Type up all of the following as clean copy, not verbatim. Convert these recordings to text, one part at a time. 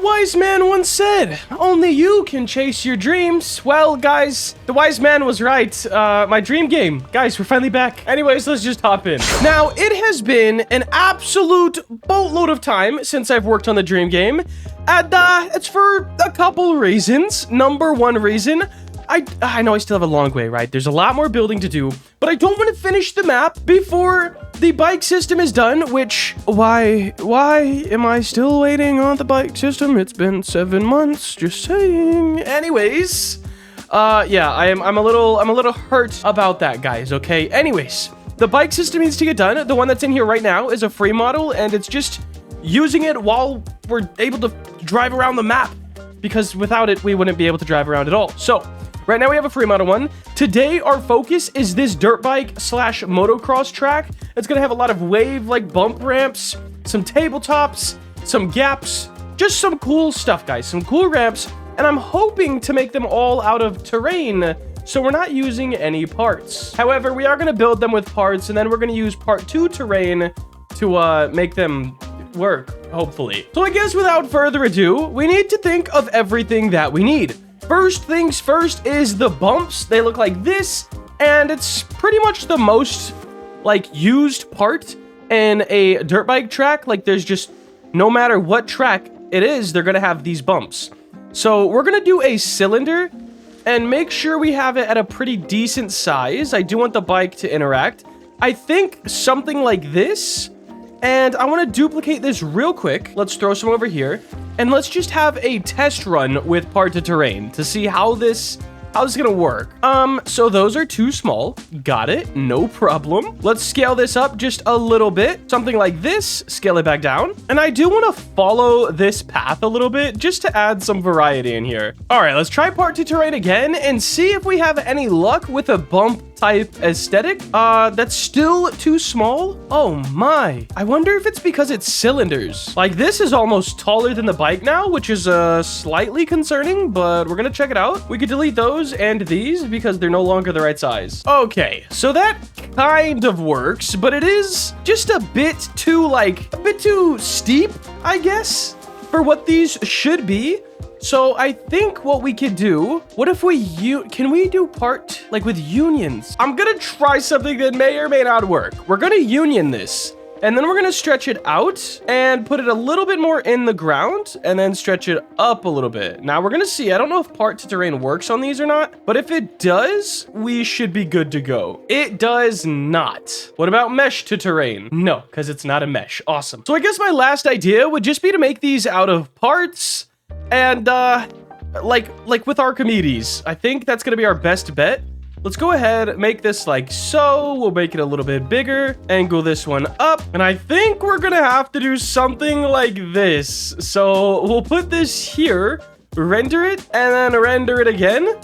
wise man once said, only you can chase your dreams. Well, guys, the wise man was right. My dream game. Guys, we're finally back. Anyways, let's just hop in. Now, it has been an absolute boatload of time since I've worked on the dream game. And it's for a couple reasons. Number one reason, I know I still have a long way, right? There's a lot more building to do, but I don't want to finish the map before the bike system is done, which, why am I still waiting on the bike system? It's been 7 months, just saying. Anyways, yeah, I'm a little hurt about that, guys, okay? Anyways, the bike system needs to get done. The one that's in here right now is a free model, and it's just using it while we're able to drive around the map, because without it, we wouldn't be able to drive around at all. So, right now we have a free model one. Today, our focus is this dirt bike / motocross track. It's gonna have a lot of wave-like bump ramps, some tabletops, some gaps, just some cool stuff, guys, some cool ramps, and I'm hoping to make them all out of terrain, so we're not using any parts. However, we are gonna build them with parts, and then we're gonna use part 2 terrain to make them work, hopefully. So I guess without further ado, we need to think of everything that we need. First things first is the bumps. They look like this, and it's pretty much the most like used part in a dirt bike track. Like there's just, no matter what track it is, they're gonna have these bumps. So we're gonna do a cylinder and make sure we have it at a pretty decent size. I do want the bike to interact. I think something like this. And I want to duplicate this real quick. Let's throw some over here. And let's just have a test run with part to terrain to see how this is gonna work. So those are too small. Got it, no problem. Let's scale this up just a little bit. Something like this, scale it back down. And I do want to follow this path a little bit just to add some variety in here. All right, let's try part to terrain again and see if we have any luck with a bump type aesthetic. That's still too small. Oh my. I wonder if it's because it's cylinders. Like this is almost taller than the bike now, which is slightly concerning, but we're gonna check it out. We could delete those and these because they're no longer the right size. Okay, so that kind of works, but it is just a bit too steep, I guess, for what these should be. So I think what we could do, what if can we do part, like with unions? I'm gonna try something that may or may not work. We're gonna union this, and then we're gonna stretch it out and put it a little bit more in the ground, and then stretch it up a little bit. Now we're gonna see, I don't know if part to terrain works on these or not, but if it does, we should be good to go. It does not. What about mesh to terrain? No, because it's not a mesh. Awesome. So I guess my last idea would just be to make these out of parts. And, like with Archimedes, I think that's gonna be our best bet. Let's go ahead, make this like so. We'll make it a little bit bigger, angle this one up. And I think we're gonna have to do something like this. So we'll put this here, render it, and then render it again.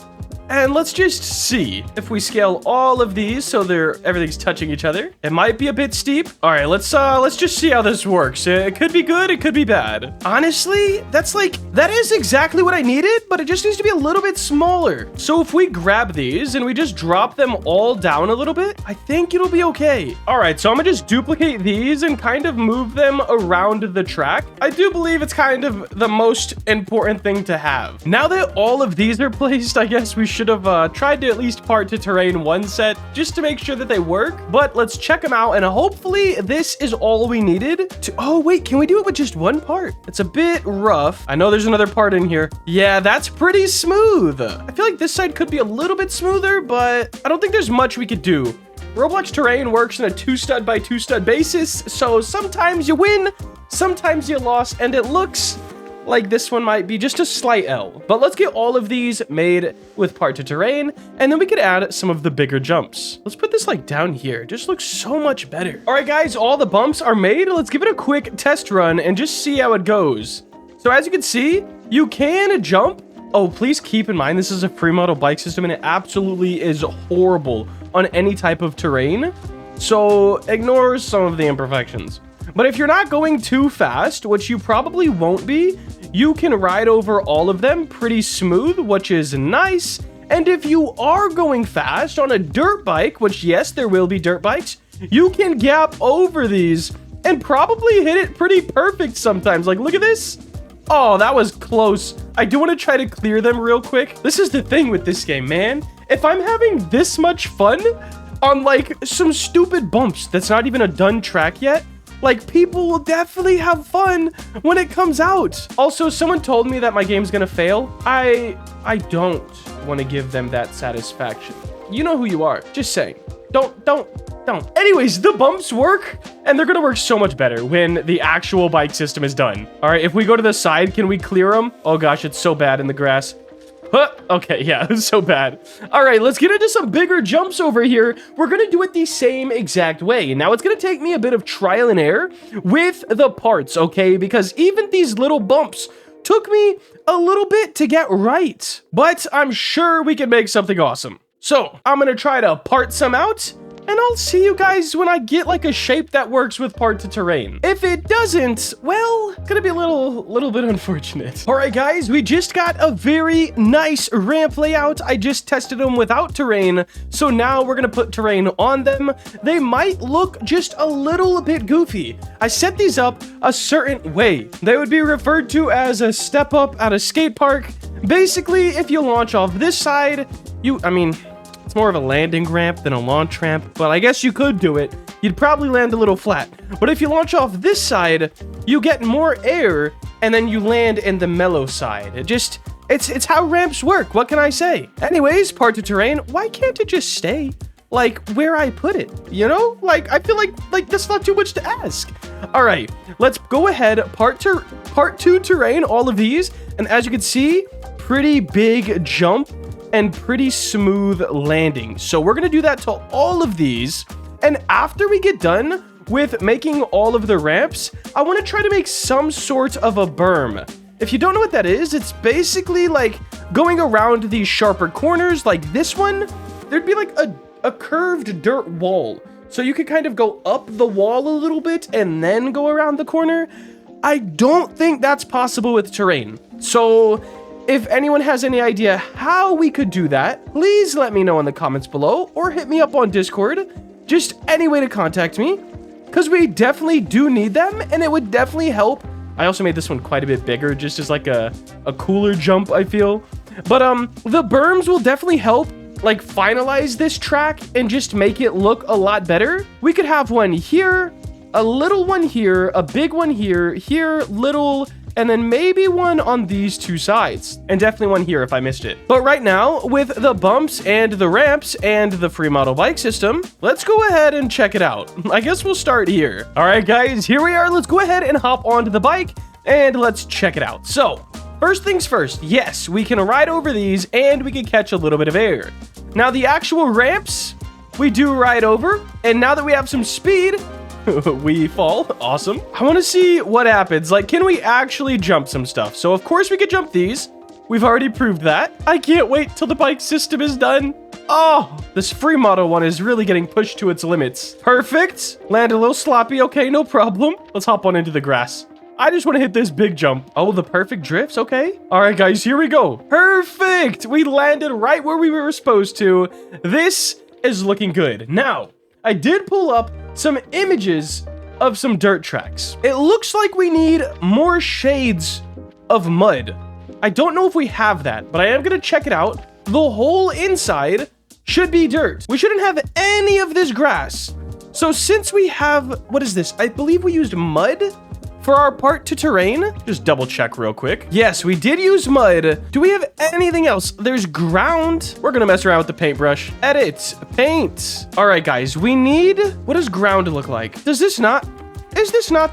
And let's just see if we scale all of these so everything's touching each other. It might be a bit steep. All right, let's just see how this works. It could be good, it could be bad. Honestly, that is exactly what I needed, but it just needs to be a little bit smaller. So if we grab these and we just drop them all down a little bit, I think it'll be okay. All right, so I'm gonna just duplicate these and kind of move them around the track. I do believe it's kind of the most important thing to have. Now that all of these are placed, I guess we should have tried to at least part to terrain one set just to make sure that they work, but let's check them out, and hopefully this is all we needed to. Oh wait, can we do it with just one part? It's a bit rough. I know there's another part in here. Yeah, that's pretty smooth. I feel like this side could be a little bit smoother, but I don't think there's much we could do. Roblox terrain works in a 2-stud by 2-stud basis, so sometimes you win, sometimes you lost, and it looks like this one might be just a slight L. But let's get all of these made with part to terrain, and then we could add some of the bigger jumps. Let's put this like down here. It just looks so much better. All right, guys, all the bumps are made. Let's give it a quick test run and just see how it goes. So as you can see, you can jump. Oh, please keep in mind, this is a free model bike system, and it absolutely is horrible on any type of terrain. So ignore some of the imperfections. But if you're not going too fast, which you probably won't be, you can ride over all of them pretty smooth, which is nice. And if you are going fast on a dirt bike, which yes, there will be dirt bikes, you can gap over these and probably hit it pretty perfect sometimes. Like, look at this. Oh, that was close. I do want to try to clear them real quick. This is the thing with this game, man. If I'm having this much fun on like some stupid bumps that's not even a done track yet, like people will definitely have fun when it comes out. Also, someone told me that my game's gonna fail. I don't want to give them that satisfaction. You know who you are. Just saying. Don't. Anyways, the bumps work, and they're gonna work so much better when the actual bike system is done. All right, if we go to the side, can we clear them? Oh gosh, it's so bad in the grass. Huh. Okay, yeah, it's so bad. All right, let's get into some bigger jumps over here. We're gonna do it the same exact way. Now, it's gonna take me a bit of trial and error with the parts, okay? Because even these little bumps took me a little bit to get right, but I'm sure we can make something awesome. So I'm gonna try to part some out, and I'll see you guys when I get like a shape that works with part to terrain. If it doesn't, well, it's gonna be a little bit unfortunate. All right, guys, we just got a very nice ramp layout. I just tested them without terrain, so now we're gonna put terrain on them. They might look just a little bit goofy. I set these up a certain way. They would be referred to as a step up at a skate park. Basically, if you launch off this side, it's more of a landing ramp than a launch ramp, but I guess you could do it. You'd probably land a little flat. But if you launch off this side, you get more air, and then you land in the mellow side. It's how ramps work. What can I say? Anyways, part to terrain, why can't it just stay like where I put it? You know, like I feel like that's not too much to ask. All right, let's go ahead. Part two terrain, all of these, and as you can see, pretty big jump and pretty smooth landing. So we're gonna do that to all of these, and after we get done with making all of the ramps, I want to try to make some sort of a berm. If you don't know what that is, it's basically like going around these sharper corners like this one. There'd be like a curved dirt wall, so you could kind of go up the wall a little bit and then go around the corner. I don't think that's possible with terrain. So if anyone has any idea how we could do that, please let me know in the comments below or hit me up on Discord. Just any way to contact me, because we definitely do need them, and it would definitely help. I also made this one quite a bit bigger, just as like a cooler jump, I feel. But the berms will definitely help like finalize this track and just make it look a lot better. We could have one here, a little one here, a big one here, little, and then maybe one on these two sides, and definitely one here if I missed it. But right now, with the bumps and the ramps and the free model bike system, let's go ahead and check it out. I guess we'll start here. All right, guys, here we are. Let's go ahead and hop onto the bike and let's check it out. So first things first, yes, we can ride over these and we can catch a little bit of air. Now the actual ramps, we do ride over, and now that we have some speed, we fall. Awesome. I want to see what happens. Like, can we actually jump some stuff? So of course we could jump these. We've already proved that. I can't wait till the bike system is done. Oh, this free model one is really getting pushed to its limits. Perfect. Land a little sloppy. Okay, no problem. Let's hop on into the grass. I just want to hit this big jump. Oh, the perfect drifts. Okay. All right, guys, here we go. Perfect. We landed right where we were supposed to. This is looking good. Now, I did pull up some images of some dirt tracks. It looks like we need more shades of mud. I don't know if we have that, but I am gonna check it out. The whole inside should be dirt. We shouldn't have any of this grass. So since we have, what is this? I believe we used mud for our part to terrain. Just double check real quick. Yes, we did use mud. Do we have anything else? There's ground. We're gonna mess around with the paintbrush. Edit, paint. All right, guys, we need, what does ground look like? Is this not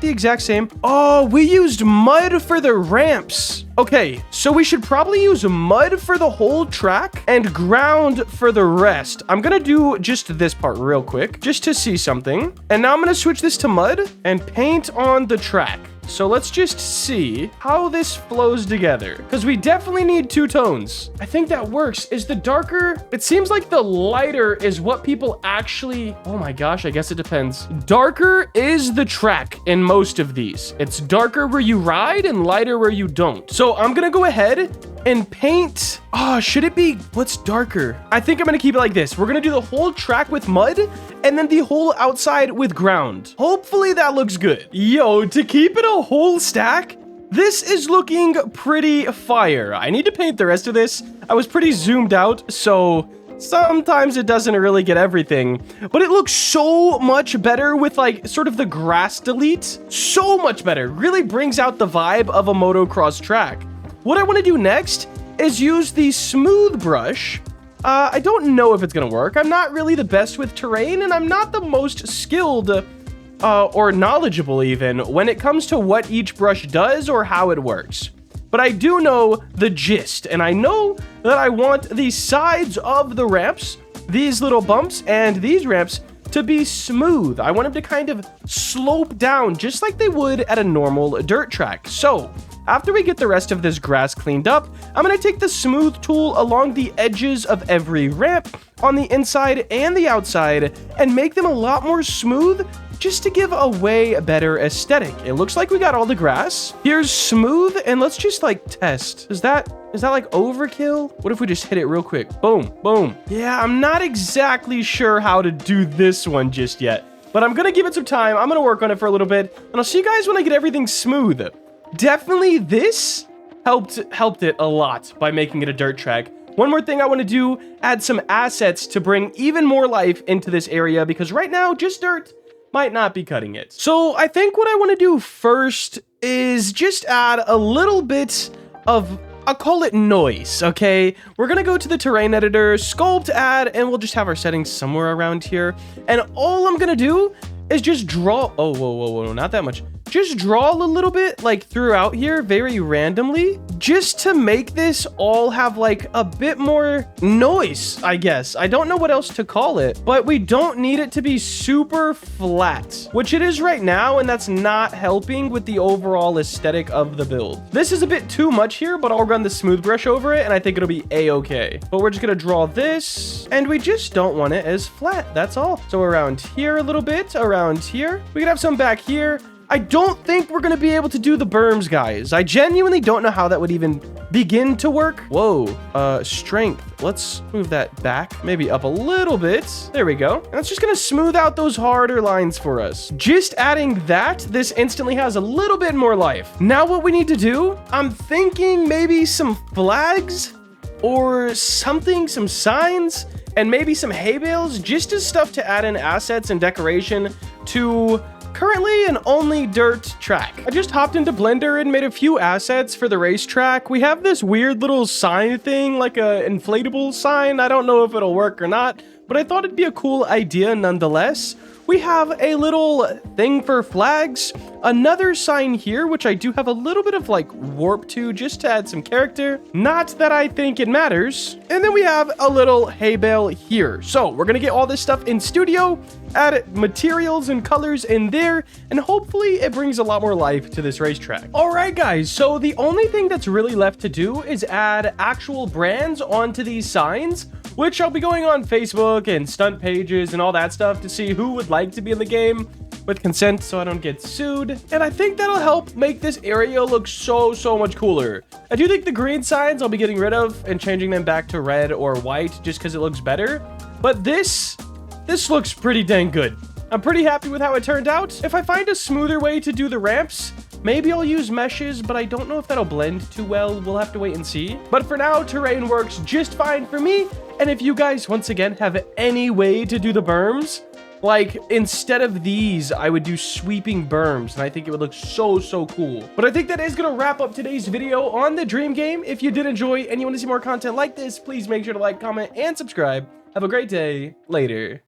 the exact same? Oh, we used mud for the ramps. Okay, so we should probably use mud for the whole track and ground for the rest. I'm gonna do just this part real quick, just to see something. And now I'm gonna switch this to mud and paint on the track. So let's just see how this flows together, because we definitely need two tones. I think that works. Is the darker? It seems like the lighter is what people actually, oh my gosh, I guess it depends. Darker is the track in most of these. It's darker where you ride and lighter where you don't. So I'm gonna go ahead and paint. Oh, should it be, what's darker? I think I'm gonna keep it like this. We're gonna do the whole track with mud and then the whole outside with ground. Hopefully that looks good. Yo, to keep it a whole stack, This is looking pretty fire. I need to paint the rest of this. I was pretty zoomed out, so sometimes it doesn't really get everything, but it looks so much better with like sort of the grass delete. So much better. Really brings out the vibe of a motocross track. What I want to do next is use the smooth brush. I don't know if it's going to work. I'm not really the best with terrain, and I'm not the most skilled or knowledgeable even when it comes to what each brush does or how it works. But I do know the gist, and I know that I want the sides of the ramps, these little bumps, and these ramps to be smooth. I want them to kind of slope down just like they would at a normal dirt track. So after we get the rest of this grass cleaned up, I'm going to take the smooth tool along the edges of every ramp on the inside and the outside and make them a lot more smooth, just to give a way better aesthetic. It looks like we got all the grass. Here's smooth, and let's just like test. Is that like overkill? What if we just hit it real quick? Boom, boom. Yeah, I'm not exactly sure how to do this one just yet, but I'm gonna give it some time. I'm gonna work on it for a little bit, and I'll see you guys when I get everything smooth. Definitely this helped it a lot by making it a dirt track. One more thing I want to do, add some assets to bring even more life into this area, because right now just dirt might not be cutting it. So I think what I want to do first is just add a little bit of, I'll call it noise, okay? We're gonna go to the terrain editor, sculpt, add, and we'll just have our settings somewhere around here. And all I'm gonna do is just draw, oh, whoa, not that much. Just draw a little bit like throughout here very randomly, just to make this all have like a bit more noise, I guess. I don't know what else to call it, but we don't need it to be super flat, which it is right now, and that's not helping with the overall aesthetic of the build. This is a bit too much here, but I'll run the smooth brush over it and I think it'll be a-okay. But we're just gonna draw this, and we just don't want it as flat, that's all. So around here a little bit, around here. We could have some back here. I don't think we're going to be able to do the berms, guys. I genuinely don't know how that would even begin to work. Whoa, strength. Let's move that back, maybe up a little bit. There we go. And that's just going to smooth out those harder lines for us. Just adding that, this instantly has a little bit more life. Now what we need to do, I'm thinking maybe some flags or something, some signs, and maybe some hay bales, just as stuff to add in assets and decoration to currently an only dirt track. I just hopped into Blender and made a few assets for the racetrack. We have this weird little sign thing, like a inflatable sign. I don't know if it'll work or not, but I thought it'd be a cool idea nonetheless. We have a little thing for flags, another sign here, which I do have a little bit of like warp to just to add some character. Not that I think it matters. And then we have a little hay bale here. So we're gonna get all this stuff in studio, add materials and colors in there, and hopefully it brings a lot more life to this racetrack. All right, guys, so the only thing that's really left to do is add actual brands onto these signs, which I'll be going on Facebook and stunt pages and all that stuff to see who would like to be in the game with consent so I don't get sued. And I think that'll help make this area look so much cooler. I do think the green signs I'll be getting rid of and changing them back to red or white just because it looks better. But this looks pretty dang good. I'm pretty happy with how it turned out. If I find a smoother way to do the ramps, maybe I'll use meshes, but I don't know if that'll blend too well. We'll have to wait and see. But for now, terrain works just fine for me. And if you guys, once again, have any way to do the berms, like instead of these, I would do sweeping berms, and I think it would look so cool. But I think that is gonna wrap up today's video on the Dream Game. If you did enjoy and you want to see more content like this, please make sure to like, comment, and subscribe. Have a great day. Later.